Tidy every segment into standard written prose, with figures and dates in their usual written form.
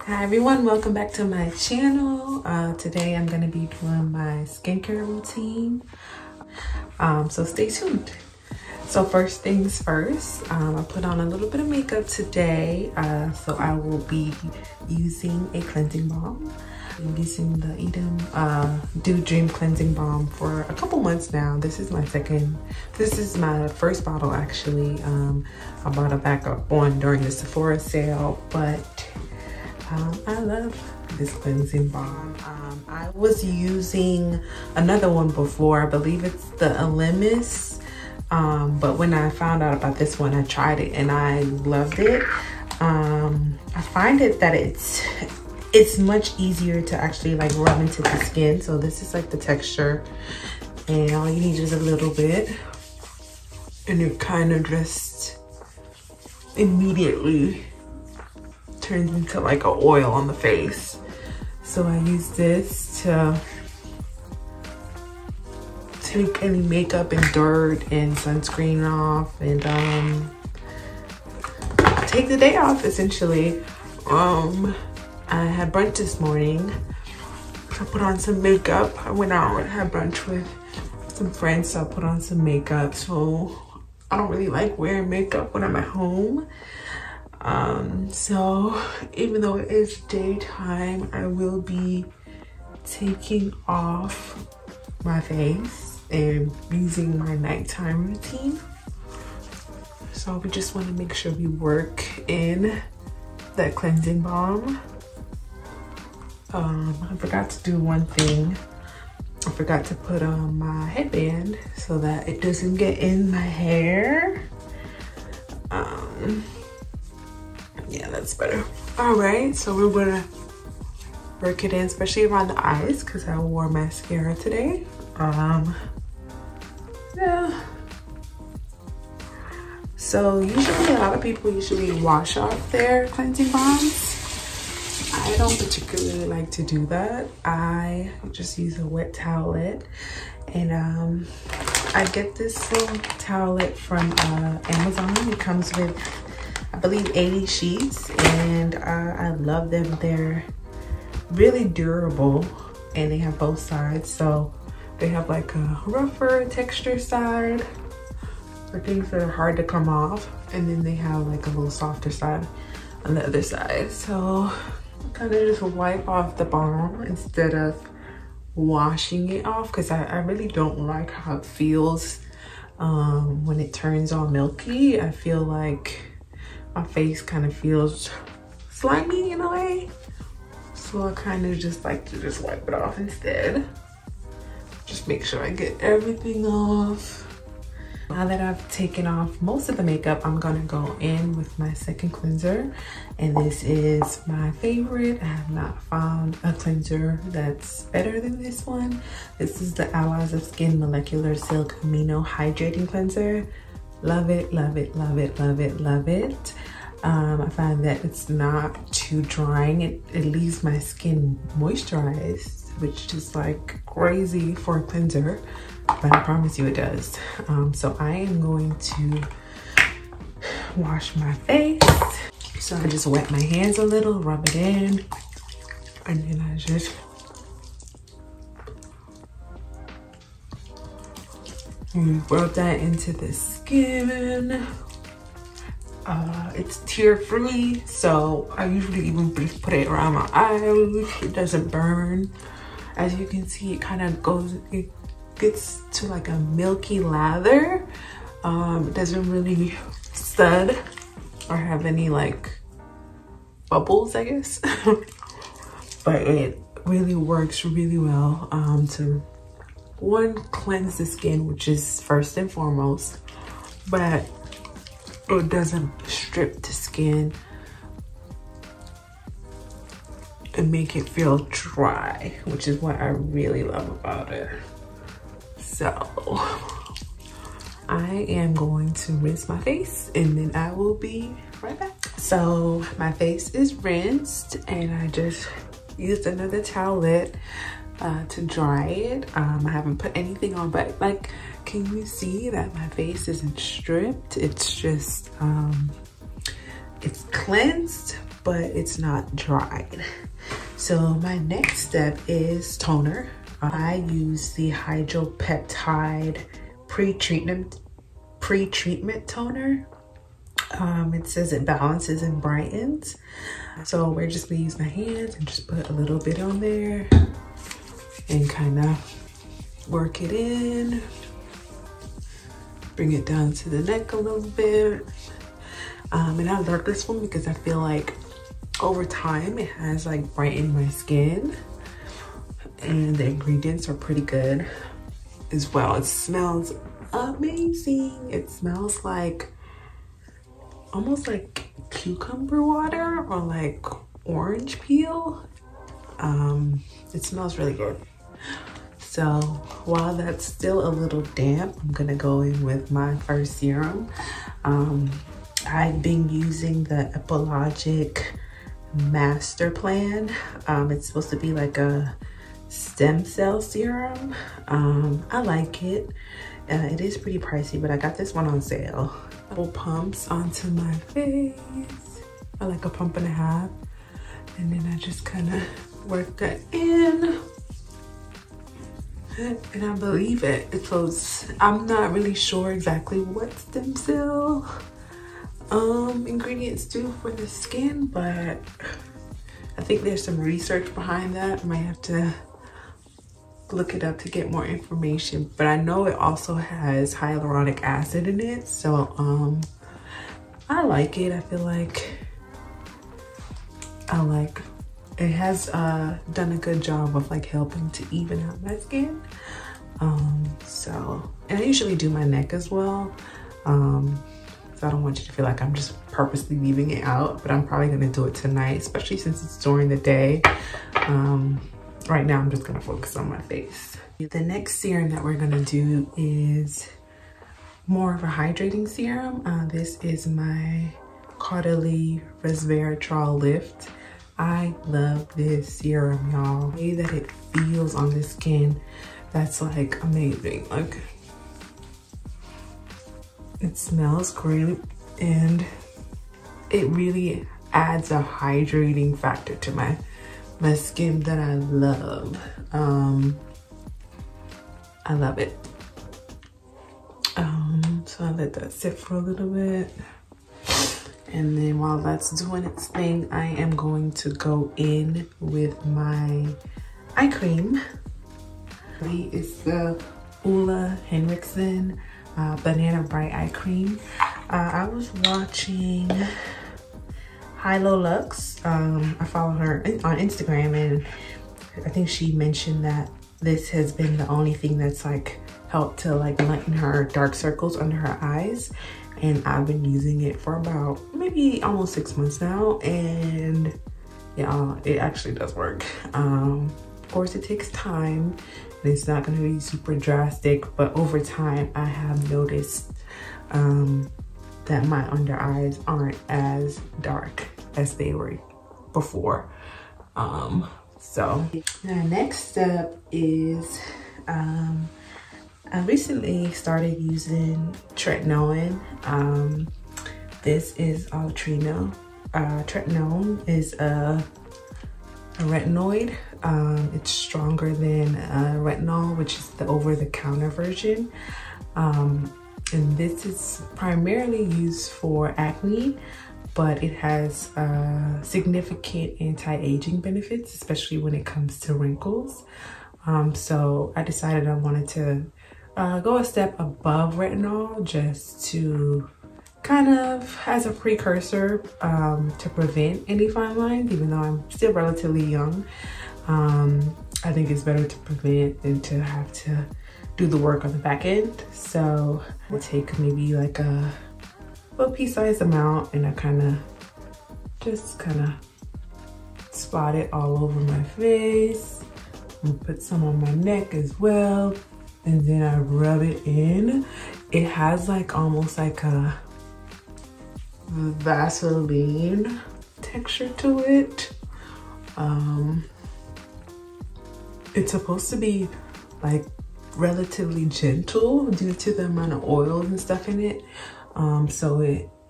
Hi everyone, welcome back to my channel. Today I'm going to be doing my skincare routine, so stay tuned. So first things first, I put on a little bit of makeup today, so I will be using a cleansing balm. I'm using the Eadem Dew Dream Cleansing Balm for a couple months now. This is my first bottle actually. I bought a backup one during the Sephora sale, but I love this cleansing balm. I was using another one before, I believe it's the Elemis, but when I found out about this one, I tried it and I loved it. I find it that it's much easier to actually like rub into the skin. So this is like the texture, and all you need is a little bit, and it kind of just immediately turns into like an oil on the face. So I use this to take any makeup and dirt and sunscreen off, and take the day off essentially. I had brunch this morning, so I put on some makeup. I went out and had brunch with some friends, so I put on some makeup. So I don't really like wearing makeup when I'm at home. So even though it is daytime, I will be taking off my face and using my nighttime routine. So we just want to make sure we work in that cleansing balm. I forgot to do one thing. I forgot to put on my headband so that it doesn't get in my hair. Yeah, that's better. All right, so we're gonna work it in, especially around the eyes, because I wore mascara today. Yeah. So usually a lot of people usually wash off their cleansing balms. I don't particularly like to do that. I just use a wet towelette, and I get this little towelette from Amazon. It comes with, I believe, 80 sheets, and I love them. They're really durable, and they have both sides. So they have like a rougher texture side for things that are hard to come off, and then they have like a little softer side on the other side. So I kind of just wipe off the balm instead of washing it off, because I really don't like how it feels when it turns all milky. I feel like my face kind of feels slimy in a way. So I kind of just like to just wipe it off instead. Just make sure I get everything off. Now that I've taken off most of the makeup, I'm gonna go in with my second cleanser. And this is my favorite. I have not found a cleanser that's better than this one. This is the Hours of Skin Molecular Silk Amino Hydrating Cleanser. Love it, love it, love it, love it, love it. I find that it's not too drying. It leaves my skin moisturized, which is like crazy for a cleanser, but I promise you it does. So I am going to wash my face. So I just wet my hands a little, rub it in, and then I just rub that into the skin. It's tear-free, so I usually even just put it around my eyes. It doesn't burn. As you can see, it gets to like a milky lather. It doesn't really stud or have any like bubbles, I guess. But it really works really well to, one, cleanse the skin, which is first and foremost, but it doesn't strip the skin and make it feel dry, which is what I really love about it. So I am going to rinse my face, and then I will be right back. So my face is rinsed, and I just used another towelette to dry it. I haven't put anything on, but like, can you see that my face isn't stripped? It's just it's cleansed, but it's not dried. So my next step is toner. I use the Hydropeptide pre-treatment toner. It says it balances and brightens. So we're just gonna use my hands and just put a little bit on there and kind of work it in. Bring it down to the neck a little bit. And I love this one because I feel like over time it has like brightened my skin, and the ingredients are pretty good as well. It smells amazing. It smells like almost like cucumber water or like orange peel. It smells really good. So while that's still a little damp, I'm gonna go in with my first serum. I've been using the Epi.logic master plan. It's supposed to be like a stem cell serum. I like it. It is pretty pricey, but I got this one on sale. Couple pumps onto my face. I like a pump and a half, and then I just kind of work that in. And I believe it. So I'm not really sure exactly what stem cell ingredients do for the skin, but I think there's some research behind that. I might have to look it up to get more information, but I know it also has hyaluronic acid in it, so I like it. I feel like it has done a good job of like helping to even out my skin. And I usually do my neck as well, so I don't want you to feel like I'm just purposely leaving it out, but I'm probably gonna do it tonight, especially since it's during the day. Right now I'm just gonna focus on my face. The next serum that we're gonna do is more of a hydrating serum. This is my Caudalie Resveratrol-Lift. I love this serum, y'all. The way that it feels on the skin, that's like amazing. Like, it smells great, and it really adds a hydrating factor to my skin that I love. I love it. So I let that sit for a little bit. And then while that's doing its thing, I am going to go in with my eye cream. It's the Ulla Henriksen Banana Bright Eye Cream. I was watching Hilo Lux. I follow her on Instagram, and I think she mentioned that this has been the only thing that's like helped to like lighten her dark circles under her eyes. And I've been using it for about maybe almost 6 months now, and yeah, it actually does work. Of course, it takes time, and it's not going to be super drastic, but over time I have noticed that my under eyes aren't as dark as they were before. So the next step is I recently started using Tretnoin. This is Altreno. Tretnoin is a retinoid. It's stronger than retinol, which is the over-the-counter version. And this is primarily used for acne, but it has significant anti-aging benefits, especially when it comes to wrinkles. So I decided I wanted to go a step above retinol, just to kind of as a precursor to prevent any fine lines, even though I'm still relatively young. I think it's better to prevent than to have to do the work on the back end. So I take maybe like a little pea-sized amount, and I just kind of spot it all over my face. I'm gonna put some on my neck as well, and then I rub it in. It has like almost like a Vaseline texture to it. It's supposed to be like relatively gentle due to the amount of oils and stuff in it. So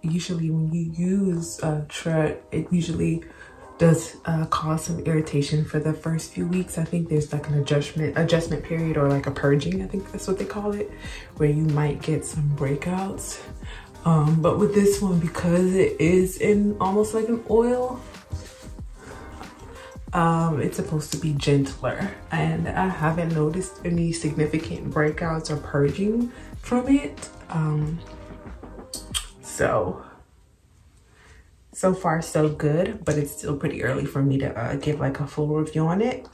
usually when you use Tret, it usually does cause some irritation for the first few weeks. I think there's like an adjustment period, or like a purging, I think that's what they call it, where you might get some breakouts. But with this one, because it is in almost like an oil, it's supposed to be gentler, and I haven't noticed any significant breakouts or purging from it. So far so good, but it's still pretty early for me to give like a full review on it.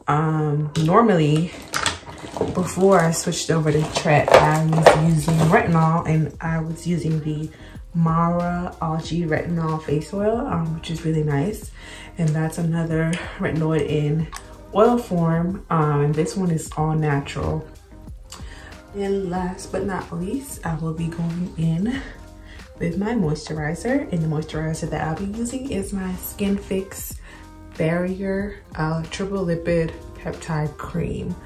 Normally, before I switched over to Tret, I was using retinol, and I was using the Algae retinol face oil, which is really nice, and that's another retinoid in oil form, and this one is all natural. And last but not least, I will be going in with my moisturizer, and the moisturizer that I'll be using is my Skinfix Barrier Triple Lipid Peptide Cream.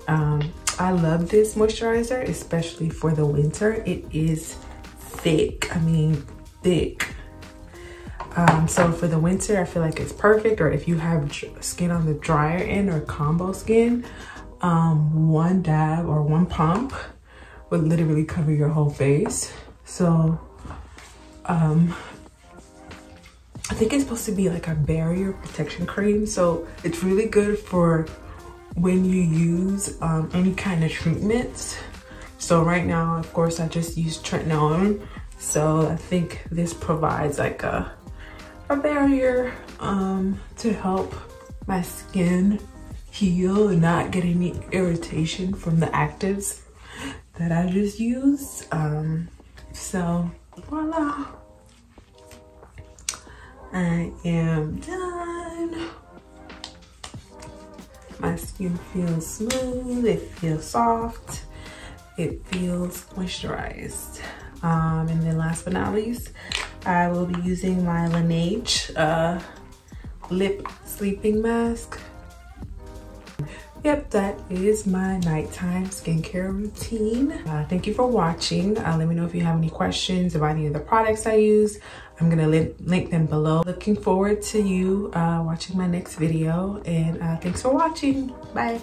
I love this moisturizer, especially for the winter. It is thick, I mean thick. So for the winter, I feel like it's perfect, or if you have skin on the drier end or combo skin, one dab or one pump would literally cover your whole face. So I think it's supposed to be like a barrier protection cream, so it's really good for when you use any kind of treatments. So right now, of course, I just use Tretnoin, so I think this provides like a barrier to help my skin heal and not get any irritation from the actives that I just used. So voila, I am done. My skin feels smooth, it feels soft, it feels moisturized. And then last but not least, I will be using my Laneige lip sleeping mask. Yep, that is my nighttime skincare routine. Thank you for watching. Let me know if you have any questions about any of the products I use. I'm gonna link them below. Looking forward to you watching my next video, and thanks for watching. Bye.